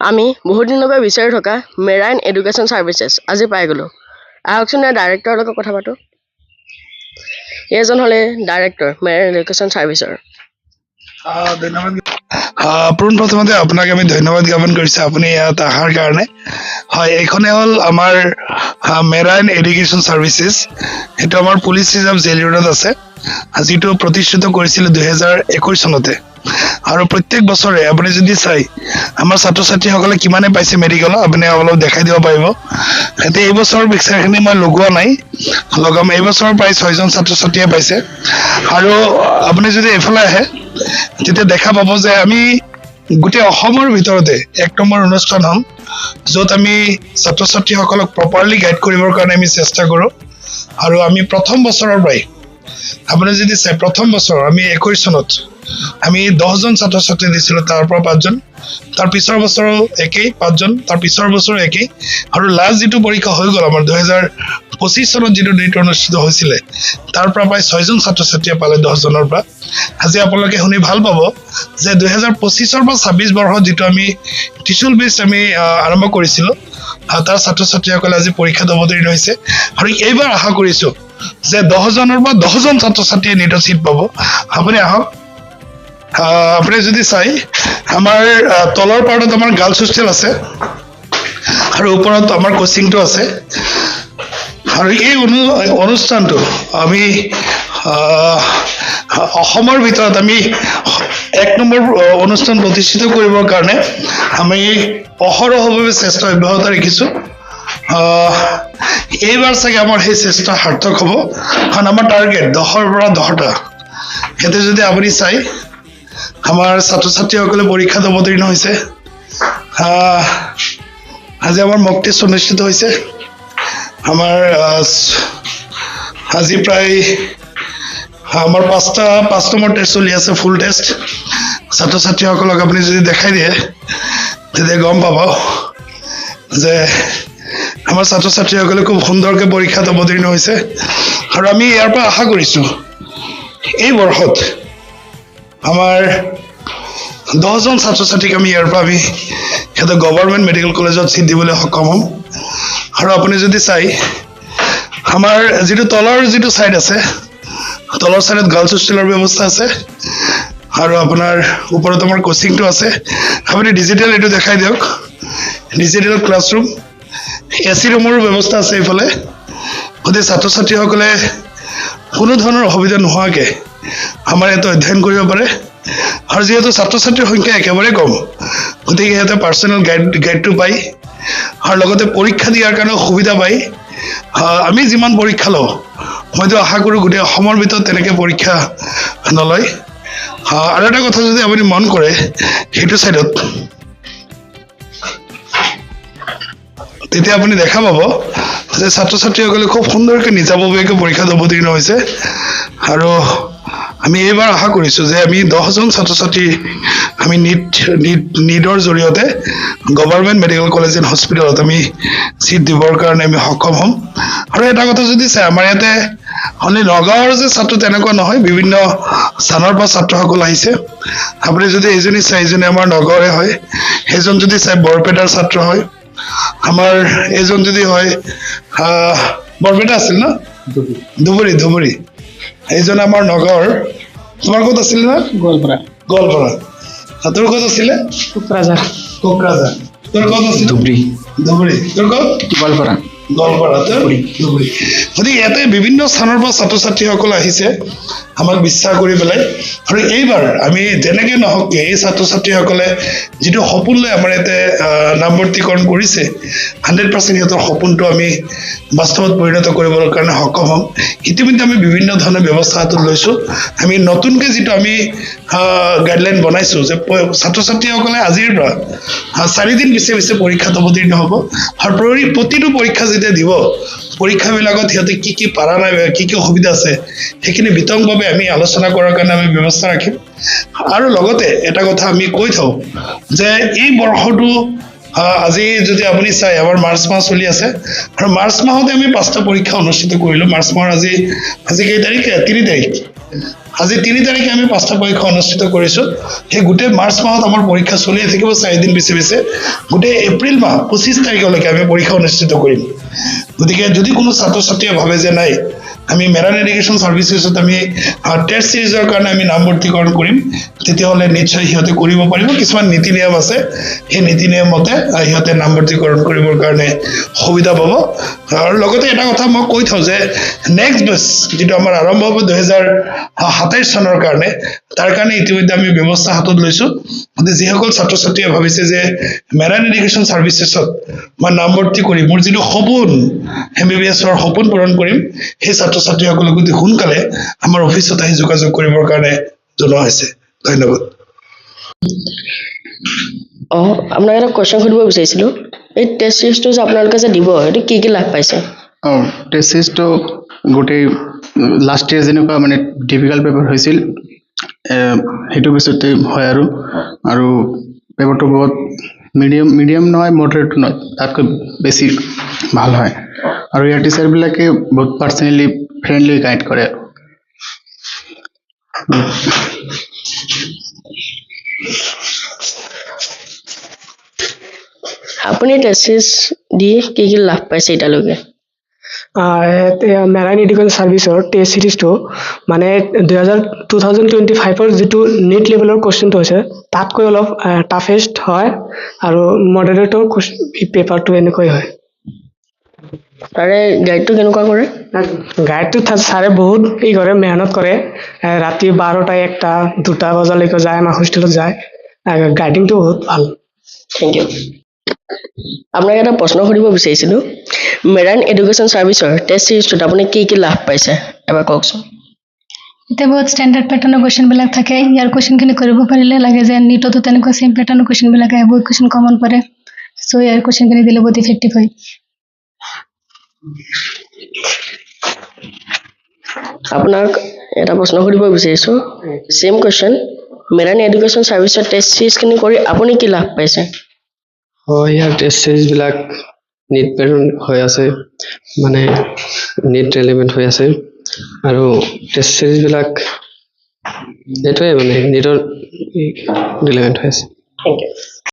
আমি বহুত দিনৰ পৰা বিচাৰি থকা মেৰাইন এডুকেশ্যন ছাৰ্ভিচেছ আজি পাই গ'লোঁ। আহকচোন ইয়াৰ ডাইৰেক্টৰৰ লগত কথা পাতোঁ। এইজন হ'লে ডাইৰেক্টৰ মেৰাইন এডুকেশ্যন ছাৰ্ভিচৰ। ধন্যবাদ। পোনপ্ৰথমতে আপোনাক আমি ধন্যবাদ জ্ঞাপন কৰিছোঁ আপুনি ইয়াত অহাৰ কাৰণে। হয়, এইখনে হ'ল আমাৰ মেৰাইন এডুকেশ্যন ছাৰ্ভিচেছ। সেইটো আমাৰ পুলিচ ৰিজাৰ্ভ জেল ৰোডত আছে, যিটো প্ৰতিষ্ঠিত কৰিছিলে 2021 চনতে। আৰু প্ৰত্যেক বছৰে আপুনি যদি চাই আমাৰ ছাত্ৰ ছাত্ৰীসকলে কিমানে পাইছে মেডিকেলত আপুনি অলপ দেখাই দিব পাৰিব। এতিয়া এই বছৰৰ পিক্সাৰখিনি মই লগোৱা নাই, লগাম। এই বছৰ প্ৰায় 6জন ছাত্ৰ ছাত্ৰীয়ে পাইছে। আৰু আপুনি যদি এইফালে আহে তেতিয়া দেখা পাব যে আমি গোটেই অসমৰ ভিতৰতে 1 নম্বৰ অনুষ্ঠান হ'ম, য'ত আমি ছাত্ৰ ছাত্ৰীসকলক প্ৰপাৰলি গাইড কৰিবৰ কাৰণে আমি চেষ্টা কৰোঁ। আৰু আমি প্ৰথম বছৰৰ পৰাই আপুনি যদি চাই প্ৰথম বছৰ আমি 21 চনত আমি 10জন ছাত্ৰ ছাত্ৰী দিছিলোঁ, তাৰ পৰা 5জন, তাৰ পিছৰ বছৰো একেই 5জন, তাৰ পিছৰ বছৰো একেই। আৰু লাষ্ট যিটো পৰীক্ষা হৈ গ'ল আমাৰ 2025 চনত যিটো ডেট অনুষ্ঠিত হৈছিলে, তাৰ পৰা প্ৰায় 6জন ছাত্ৰ ছাত্ৰীয়ে পালে 10জনৰ পৰা। আজি আপোনালোকে শুনি ভাল পাব যে 2025 পৰা 26 বৰ্ষত যিটো আমি ত্ৰিশূল বেচ আমি আৰম্ভ কৰিছিলোঁ, তাৰ ছাত্ৰ ছাত্ৰীসকলে আজি পৰীক্ষাত অৱতীৰ্ণ হৈছে। আৰু এইবাৰ আশা কৰিছোঁ যে 10জনৰ পৰা 10জন ছাত্ৰ ছাত্ৰীয়ে নিটত ছিট পাব। আপুনি আহক। আপুনি যদি চাই আমাৰ তলৰ পাৰ্টত আমাৰ গাৰ্লছ হোষ্টেল আছে আৰু ওপৰত আমাৰ কোচিংটো আছে। আৰু এই অনুষ্ঠানটো আমি অসমৰ ভিতৰত আমি 1 নম্বৰ অনুষ্ঠান প্ৰতিষ্ঠিত কৰিবৰ কাৰণে আমি অহৰহভাৱে চেষ্টা অব্যাহত ৰাখিছোঁ। এইবাৰ চাগে আমাৰ সেই চেষ্টা সাৰ্থক হ'ব, কাৰণ আমাৰ টাৰ্গেট 10ৰ পৰা 10টা। ইয়াতে যদি আপুনি চাই আমাৰ ছাত্ৰ ছাত্ৰীসকলে পৰীক্ষাত অৱতীৰ্ণ হৈছে। আজি আমাৰ মক টেষ্ট অনুষ্ঠিত হৈছে। আমাৰ আজি প্ৰায় আমাৰ 5 নম্বৰ টেষ্ট চলি আছে, ফুল টেষ্ট। ছাত্ৰ ছাত্ৰীসকলক আপুনি যদি দেখাই দিয়ে তেতিয়া গম পাব যে আমাৰ ছাত্ৰ ছাত্ৰীসকলে খুব সুন্দৰকৈ পৰীক্ষাত অৱতীৰ্ণ হৈছে। আৰু আমি ইয়াৰ পৰা আশা কৰিছোঁ এই বৰ্ষত আমাৰ 10জন ছাত্ৰ ছাত্ৰীক আমি ইয়াৰ পৰা আমি সিহঁতক গভৰ্ণমেণ্ট মেডিকেল কলেজত ছিট দিবলৈ সক্ষম হ'ম। আৰু আপুনি যদি চাই আমাৰ যিটো তলৰ যিটো ছাইড আছে, তলৰ ছাইডত গাৰ্লছ হোষ্টেলৰ ব্যৱস্থা আছে আৰু আপোনাৰ ওপৰত আমাৰ কোচিংটো আছে। আপুনি ডিজিটেল এইটো দেখাই দিয়ক, ডিজিটেল ক্লাছৰুম, AC ৰুমৰো ব্যৱস্থা আছে এইফালে। গতিকে ছাত্ৰ ছাত্ৰীসকলে কোনো ধৰণৰ অসুবিধা নোহোৱাকৈ আমাৰ ইয়াতে অধ্যয়ন কৰিব পাৰে। আৰু যিহেতু ছাত্ৰ ছাত্ৰীৰ সংখ্যা একেবাৰে কম, গতিকে সিহঁতে পাৰ্চনেল গাইডটো পায় আৰু লগতে পৰীক্ষা দিয়াৰ কাৰণেও সুবিধা পায়। আমি যিমান পৰীক্ষা লওঁ, মইতো আশা কৰোঁ গোটেই অসমৰ ভিতৰত তেনেকৈ পৰীক্ষা নলয়। আৰু এটা কথা যদি আপুনি মন কৰে, সেইটো ছাইডত তেতিয়া আপুনি দেখা পাব যে ছাত্ৰ ছাত্ৰীসকলে খুব সুন্দৰকৈ নিজাববীয়াকৈ পৰীক্ষাত অৱতীৰ্ণ হৈছে। আৰু আমি এইবাৰ আশা কৰিছোঁ যে আমি 10জন ছাত্ৰ ছাত্ৰী আমি নিটৰ জৰিয়তে গভৰ্ণমেণ্ট মেডিকেল কলেজ এণ্ড হস্পিটেলত আমি ছিট দিবৰ কাৰণে আমি সক্ষম হ'ম। আৰু এটা কথা যদি চাই, আমাৰ ইয়াতে অনলি নগাঁৱৰ যে ছাত্ৰ তেনেকুৱা নহয়, বিভিন্ন স্থানৰ পৰা ছাত্ৰসকল আহিছে। আপুনি যদি এইজনী চাই, এইজনী আমাৰ নগাঁৱৰে হয়, সেইজন যদি চাই বৰপেটাৰ ছাত্ৰ হয়, আমাৰ এইজন যদি হয় বৰপেটা আছিল ন, ধুবুৰী, এইজন আমাৰ নগাঁৱৰ। তোমাৰ ক'ত আছিল না? গোৱালপাৰা। তোৰ ক'ত আছিলে? কোকৰাঝাৰ। তোৰ ক'ত আছিল? ধুবুৰী। তোৰ ক'ত? গোৱালপাৰা। গতিকে ইয়াতে বিভিন্ন স্থানৰ পৰা ছাত্ৰ ছাত্ৰীসকল আহিছে আমাক বিশ্বাস কৰি পেলাই। আৰু এইবাৰ আমি যেনেকৈ নহওক এই ছাত্ৰ ছাত্ৰীসকলে যিটো সপোন লৈ আমাৰ ইয়াতে নামভৰ্তিকৰণ কৰিছে, 100% সিহঁতৰ সপোনটো আমি বাস্তৱত পৰিণত কৰিবৰ কাৰণে সক্ষম হ'ম। ইতিমধ্যে আমি বিভিন্ন ধৰণৰ ব্যৱস্থা হাতত লৈছোঁ। আমি নতুনকৈ যিটো আমি গাইডলাইন বনাইছোঁ যে ছাত্ৰ ছাত্ৰীসকলে আজিৰ পৰা 4 দিন পিছে পৰীক্ষাত অৱতীৰ্ণ হ'ব। আৰু প্ৰতিটো পৰীক্ষা যেতিয়া দিব, পৰীক্ষাবিলাকত সিহঁতে কি পাৰা নাই, কি অসুবিধা আছে, সেইখিনি বিতংভাৱে আমি আলোচনা কৰাৰ কাৰণে আমি ব্যৱস্থা ৰাখিম। আৰু লগতে এটা কথা আমি কৈ থওঁ যে এই বৰ্ষটো আজি যদি আপুনি চাই আমাৰ মাৰ্চ মাহ চলি আছে, আৰু মাৰ্চ মাহতে আমি 5টা পৰীক্ষা অনুষ্ঠিত কৰিলোঁ। মাৰ্চ মাহৰ আজি কেই তাৰিখ? 3 তাৰিখ। আজি 3 তাৰিখে আমি 5টা পৰীক্ষা অনুষ্ঠিত কৰিছোঁ সেই গোটেই মাৰ্চ মাহত আমাৰ পৰীক্ষা চলিয়ে থাকিব 4 দিন পিছে পিছে গোটেই এপ্ৰিল মাহ 25 তাৰিখলৈকে আমি পৰীক্ষা অনুষ্ঠিত কৰিম গতিকে যদি কোনো ছাত্ৰ ছাত্ৰীয়ে ভাবে যে নাই আমি মেৰাইন এডুকেশ্যন সাৰ্ভিসেছত আমি টেষ্ট সিৰিজৰ কাৰণে আমি নামভৰ্তিকৰণ কৰিম তেতিয়াহ'লে নিশ্চয় সিহঁতে কৰিব পাৰিব কিছুমান নীতি নিয়ম আছে সেই নীতি নিয়ম মতে সিহঁতে নামভৰ্তিকৰণ কৰিবৰ কাৰণে সুবিধা পাব আৰু লগতে এটা কথা মই কৈ থওঁ যে নেক্সট বেচ যেটো আমাৰ আৰম্ভ হ'ব 2027 চনৰ কাৰণে তাৰ কাৰণে ইতিমধ্যে আমি ব্যৱস্থা হাতত লৈছো যিসকল ছাত্ৰ ছাত্ৰীয়ে ভাবিছে যে মেৰাইন এডুকেশ্যন সাৰ্ভিসেছত মই নামভৰ্তি কৰি মোৰ যিটো সপোন এমবিবিএছৰ সপোন পূৰণ কৰিম সেই ছাত্ৰ ছাত্ৰীসকলক অতি সোনকালে আমাৰ অফিচত আহি যোগাযোগ কৰিবৰ কাৰণে জনোৱা হৈছে ধন্যবাদ আপোনাক এটা কোৱেশ্চন সুধিব বিচাৰিছিলোঁ এই টেষ্ট সিৰিজটো যে আপোনালোকে যে দিব এইটো কি লাভ পাইছে টেষ্ট সিৰিজটো গোটেই লাষ্ট ইয়াৰ যেনেকুৱা মানে ডিফিকাল্ট পেপাৰ হৈছিল সেইটো পিছতে হয় আৰু পেপাৰটো বহুত মিডিয়াম নহয় মডাৰেট নহয় তাতকৈ বেছি ভাল হয় আৰু ইয়াৰ টিচাৰবিলাকে বহুত পাৰ্চনেলি ফ্ৰেণ্ডলি গাইড কৰে আপুনি টেষ্ট সিৰিজ দি কি লাভ পাইছে এতিয়ালৈকে মেৰাইন এডুকেশ্যন সাৰ্ভিসৰ টেষ্ট সিৰিজটো মানে 2025ৰ যিটো নেট লেভেলৰ কোৱেশ্চনটো হৈছে তাতকৈ অলপ টাফেষ্ট হয় আৰু মডাৰেটৰ পেপাৰটো এনেকৈ হয় তাৰে গাইডটো কেনেকুৱা কৰে গাইডটো ছাৰে বহুত কৰে মেহনত কৰে ৰাতি 12টা 1টা 2টা বজালৈকে যায় আমাৰ হোষ্টেলত যায় গাইডিংটো বহুত ভাল থেংক ইউ আপোনাক এটা প্ৰশ্ন সুধিব বিচাৰিছিলোঁ মেৰাইন এডুকেশ্যন সাৰ্ভিসৰ টেষ্ট সিৰিজটোত আপুনি কি লাভ পাইছে এবাৰ কওকচোন এতিয়া বহুত ষ্টেণ্ডাৰ্ড পেটাৰ্ণৰ কুৱেশ্যনবিলাক থাকে ইয়াৰ কুৱেশ্যনখিনি কৰিব পাৰিলে লাগে যে নিটতো তেনেকুৱা চেম পেটাৰ্ণৰ কুৱেশ্যনবিলাক আহে বহুত কুৱেশ্যন কমন পৰে চ' ইয়াৰ কুৱেশ্যনখিনি দিলে বহুত ইফেক্টিভ হয় আপোনাক এটা প্ৰশ্ন সুধিব বিচাৰিছোঁ চেম কুৱেশ্চন মেৰাইন এডুকেশ্যন সাৰ্ভিসৰ টেষ্ট সিৰিজখিনি কৰি আপুনি কি লাভ পাইছে হয় ইয়াৰ টেষ্ট সিৰিজবিলাক নিট পেটাৰ্ণ হৈ আছে মানে নিট ৰেলেভেণ্ট হৈ আছে আৰু টেষ্ট সিৰিজবিলাক এইটোৱে মানে নিটৰ ৰিলেভেণ্ট হৈ আছে থেংক ইউ